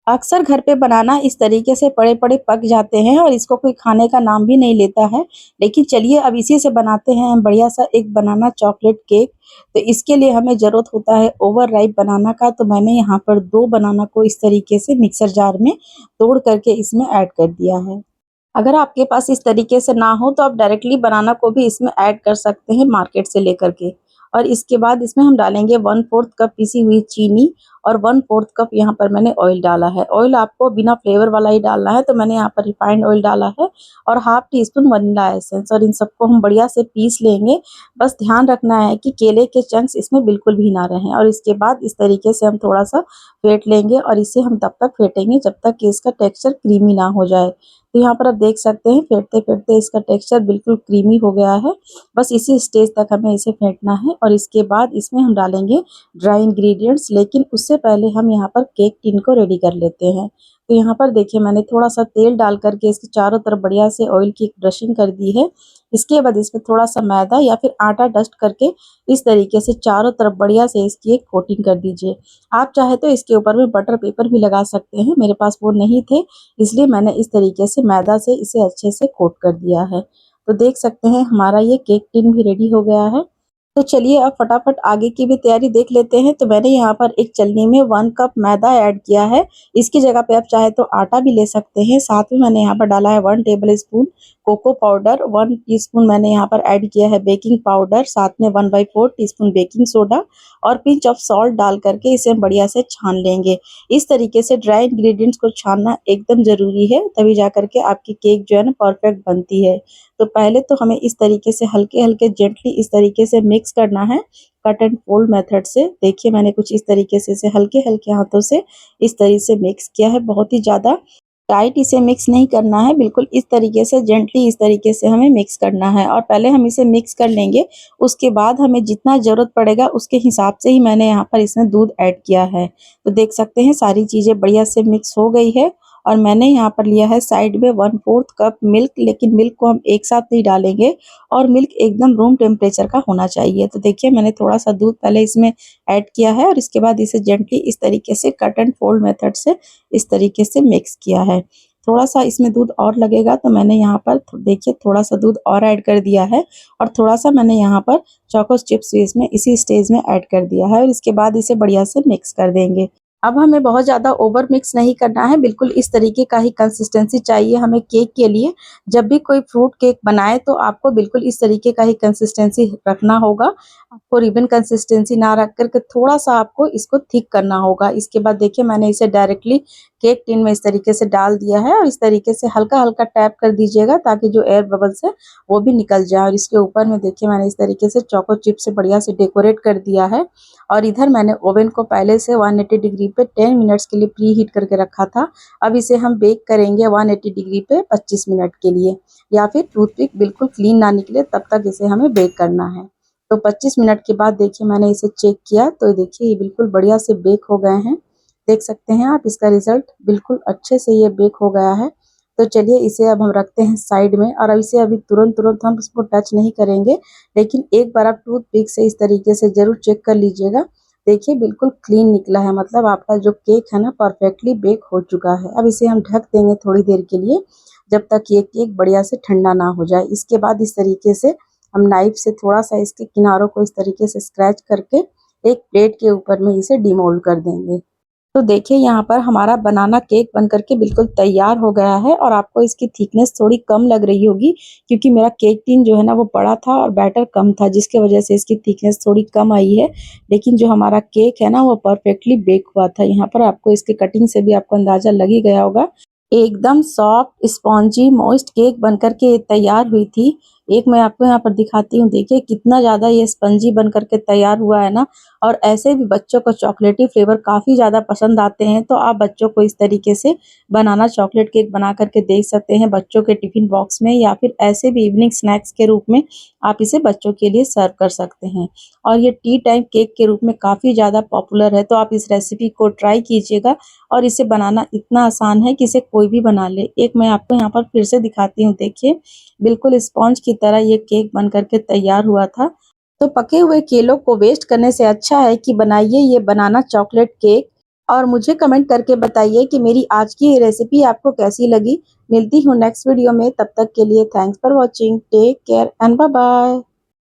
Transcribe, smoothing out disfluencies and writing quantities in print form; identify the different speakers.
Speaker 1: अक्सर घर पे बनाना इस तरीके से पड़े-पड़े पक जाते हैं और इसको कोई खाने का नाम भी नहीं लेता है। लेकिन चलिए अब इसी से बनाते हैं हम बढ़िया-सा एक बनाना चॉकलेट केक। तो इसके लिए हमें ज़रूरत होता है ओवर राइप बनाना का। तो मैंने यहाँ पर 2 बनाना को इस तरीके से मिक्सर जार में तोड़ करके इसमें ऐड कर दिया है। अगर आपके पास इस तरीके से ना हो तो आप डायरेक्टली बनाना को भी इसमें ऐड कर सकते हैं मार्केट से लेकर के। और इसके बाद इसमें हम डालेंगे 1/4 कप पिसी हुई चीनी और 1/4 कप यहाँ पर मैंने ऑयल डाला है। ऑयल आपको बिना फ्लेवर वाला ही डालना है, तो मैंने यहाँ पर रिफाइंड ऑयल डाला है और half tea spoon vanilla essence, और इन सबको हम बढ़िया से पीस लेंगे। बस ध्यान रखना है कि केले के चंक्स इसमें बिल्कुल भी ना रहें। और इसके बाद इस तरीके से हम थोड़ा-सा फेंट लेंगे और इसे हम तब तक फेंटेंगे जब तक कि इसका टेक्सचर क्रीमी ना हो जाए। तो यहाँ पर आप देख सकते हैं फेंटते-फेंटते इसका टेक्सचर बिल्कुल क्रीमी हो गया है। बस इसी स्टेज तक हमें इसे फेंटना है और इसके बाद इसमें हम डालेंगे ड्राई इंग्रेडिएंट्स, लेकिन उससे पहले हम यहाँ पर केक टिन को रेडी कर लेते हैं। तो यहाँ पर देखिए मैंने थोड़ा-सा तेल डाल कर के इसके चारों तरफ बढ़िया से ऑयल की ब्रशिंग कर दी है। इसके बाद इसमें थोड़ा-सा मैदा या फिर आटा डस्ट करके इस तरीके से चारों तरफ बढ़िया से इसकी एक कोटिंग कर दीजिए। आप चाहे तो इसके ऊपर में बटर पेपर भी लगा सकते हैं, मेरे पास वो नहीं थे, इसलिए मैंने इस तरीके से मैदा से इसे अच्छे से कोट कर दिया है। तो देख सकते हैं हमारा ये केक टिन भी रेडी हो गया है। तो चलिए अब फटाफट आगे की भी तैयारी देख लेते हैं। तो मैंने यहाँ पर एक छलनी में 1 कप मैदा ऐड किया है। इसकी जगह पे आप चाहे तो आटा भी ले सकते हैं। साथ में मैंने यहाँ पर डाला है 1 tablespoon cocoa powder, 1 teaspoon मैंने यहाँ पर ऐड किया है बेकिंग पाउडर, साथ में 1/4 टीस्पून बेकिंग सोडा और पिंच ऑफ सॉल्ट डाल करके इसे हम बढ़िया से छान लेंगे। इस तरीके से ड्राई इंग्रेडिएंट्स को छानना एकदम ज़रूरी है, तभी जा कर के आपकी केक जो है ना परफेक्ट बनती है। तो पहले तो हमें इस तरीके से हल्के-हल्के जेंटली इस तरीके से मिक्स करना है कट एंड फोल्ड मेथड से। देखिए मैंने कुछ इस तरीके से इसे हल्के-हल्के हाथों से इस तरीके से मिक्स किया है। बहुत ही ज़्यादा टाइट इसे मिक्स नहीं करना है, बिल्कुल इस तरीके से जेंटली इस तरीके से हमें मिक्स करना है। और पहले हम इसे मिक्स कर लेंगे, उसके बाद हमें जितना ज़रूरत पड़ेगा उसके हिसाब से ही मैंने यहाँ पर इसमें दूध ऐड किया है। तो देख सकते हैं सारी चीज़ें बढ़िया से मिक्स हो गई है और मैंने यहाँ पर लिया है साइड में 1/4 कप मिल्क, लेकिन मिल्क को हम एक साथ नहीं डालेंगे और मिल्क एकदम रूम टेम्परेचर का होना चाहिए। तो देखिए मैंने थोड़ा-सा दूध पहले इसमें ऐड किया है और इसके बाद इसे जेंटली इस तरीके से कट एंड फोल्ड मेथड से इस तरीके से मिक्स किया है। थोड़ा-सा इसमें दूध और लगेगा, तो मैंने यहाँ पर देखिए थोड़ा-सा दूध और ऐड कर दिया है और थोड़ा-सा मैंने यहाँ पर चोको चिप्स भी इसमें इसी स्टेज में ऐड कर दिया है और इसके बाद इसे बढ़िया से मिक्स कर देंगे। अब हमें बहुत ज़्यादा ओवर मिक्स नहीं करना है, बिल्कुल इस तरीके का ही कंसिस्टेंसी चाहिए हमें केक के लिए। जब भी कोई फ्रूट केक बनाएँ तो आपको बिल्कुल इस तरीके का ही कंसिस्टेंसी रखना होगा। आपको रिबन कंसिस्टेंसी ना रख कर के थोड़ा-सा आपको इसको थिक करना होगा। इसके बाद देखिए मैंने इसे डायरेक्टली केक टिन में इस तरीके से डाल दिया है और इस तरीके से हल्का-हल्का टैप कर दीजिएगा ताकि जो एयर बबल्स है वो भी निकल जाए। और इसके ऊपर में देखिए मैंने इस तरीके से चोको चिप से बढ़िया से डेकोरेट कर दिया है। और इधर मैंने ओवन को पहले से 180 डिग्री पे 10 मिनट्स के लिए प्री हीट करके रखा था। अब इसे हम बेक करेंगे 180 डिग्री पे 25 मिनट के लिए, या फिर टूथपिक बिल्कुल क्लीन ना निकले तब तक इसे हमें बेक करना है। तो 25 मिनट के बाद देखिए मैंने इसे चेक किया, तो देखिए ये बिल्कुल बढ़िया से बेक हो गए हैं। देख सकते हैं आप इसका रिजल्ट, बिल्कुल अच्छे से ये बेक हो गया है। तो चलिए इसे अब हम रखते हैं साइड में और अब इसे अभी तुरंत-तुरंत हम इसको टच नहीं करेंगे, लेकिन एक बार आप टूथपिक से इस तरीके से ज़रूर चेक कर लीजिएगा। देखिए बिल्कुल क्लीन निकला है, मतलब आपका जो केक है ना परफेक्टली बेक हो चुका है। अब इसे हम ढक देंगे थोड़ी देर के लिए, जब तक ये केक बढ़िया से ठंडा ना हो जाए। इसके बाद इस तरीके से हम नाइफ से थोड़ा-सा इसके किनारों को इस तरीके से स्क्रैच करके एक प्लेट के ऊपर में इसे डिमोल्ड कर देंगे। तो देखिए यहाँ पर हमारा बनाना केक बन कर के बिल्कुल तैयार हो गया है और आपको इसकी थिकनेस थोड़ी कम लग रही होगी, क्योंकि मेरा केक टिन जो है ना वो बड़ा था और बैटर कम था, जिसकी वजह से इसकी थिकनेस थोड़ी कम आई है। लेकिन जो हमारा केक है ना वो परफेक्टली बेक हुआ था। यहाँ पर आपको इसके कटिंग से भी आपको अंदाज़ा लग ही गया होगा। एकदम सॉफ्ट स्पॉन्जी मॉइस्ट केक बनकर के तैयार हुई थी। एक मैं आपको यहाँ पर दिखाती हूँ, देखिए कितना ज़्यादा ये स्पंजी बन कर के तैयार हुआ है ना। और ऐसे भी बच्चों को चॉकलेटी फ्लेवर काफ़ी ज़्यादा पसंद आते हैं, तो आप बच्चों को इस तरीके से बनाना चॉकलेट केक बना कर के दे सकते हैं बच्चों के टिफ़िन बॉक्स में, या फिर ऐसे भी इवनिंग स्नैक्स के रूप में आप इसे बच्चों के लिए सर्व कर सकते हैं। और ये टी टाइम केक के रूप में काफ़ी ज़्यादा पॉपुलर है, तो आप इस रेसिपी को ट्राई कीजिएगा। और इसे बनाना इतना आसान है कि इसे कोई भी बना ले। एक मैं आपको यहाँ पर फिर से दिखाती हूँ, देखिए बिल्कुल स्पॉन्ज की तरह ये केक बन कर के तैयार हुआ था। तो पके हुए केलों को वेस्ट करने से अच्छा है कि बनाइए ये बनाना चॉकलेट केक। और मुझे कमेंट करके बताइए कि मेरी आज की ये रेसिपी आपको कैसी लगी। मिलती हूँ नेक्स्ट वीडियो में, तब तक के लिए thanks for watching, take care and bye bye.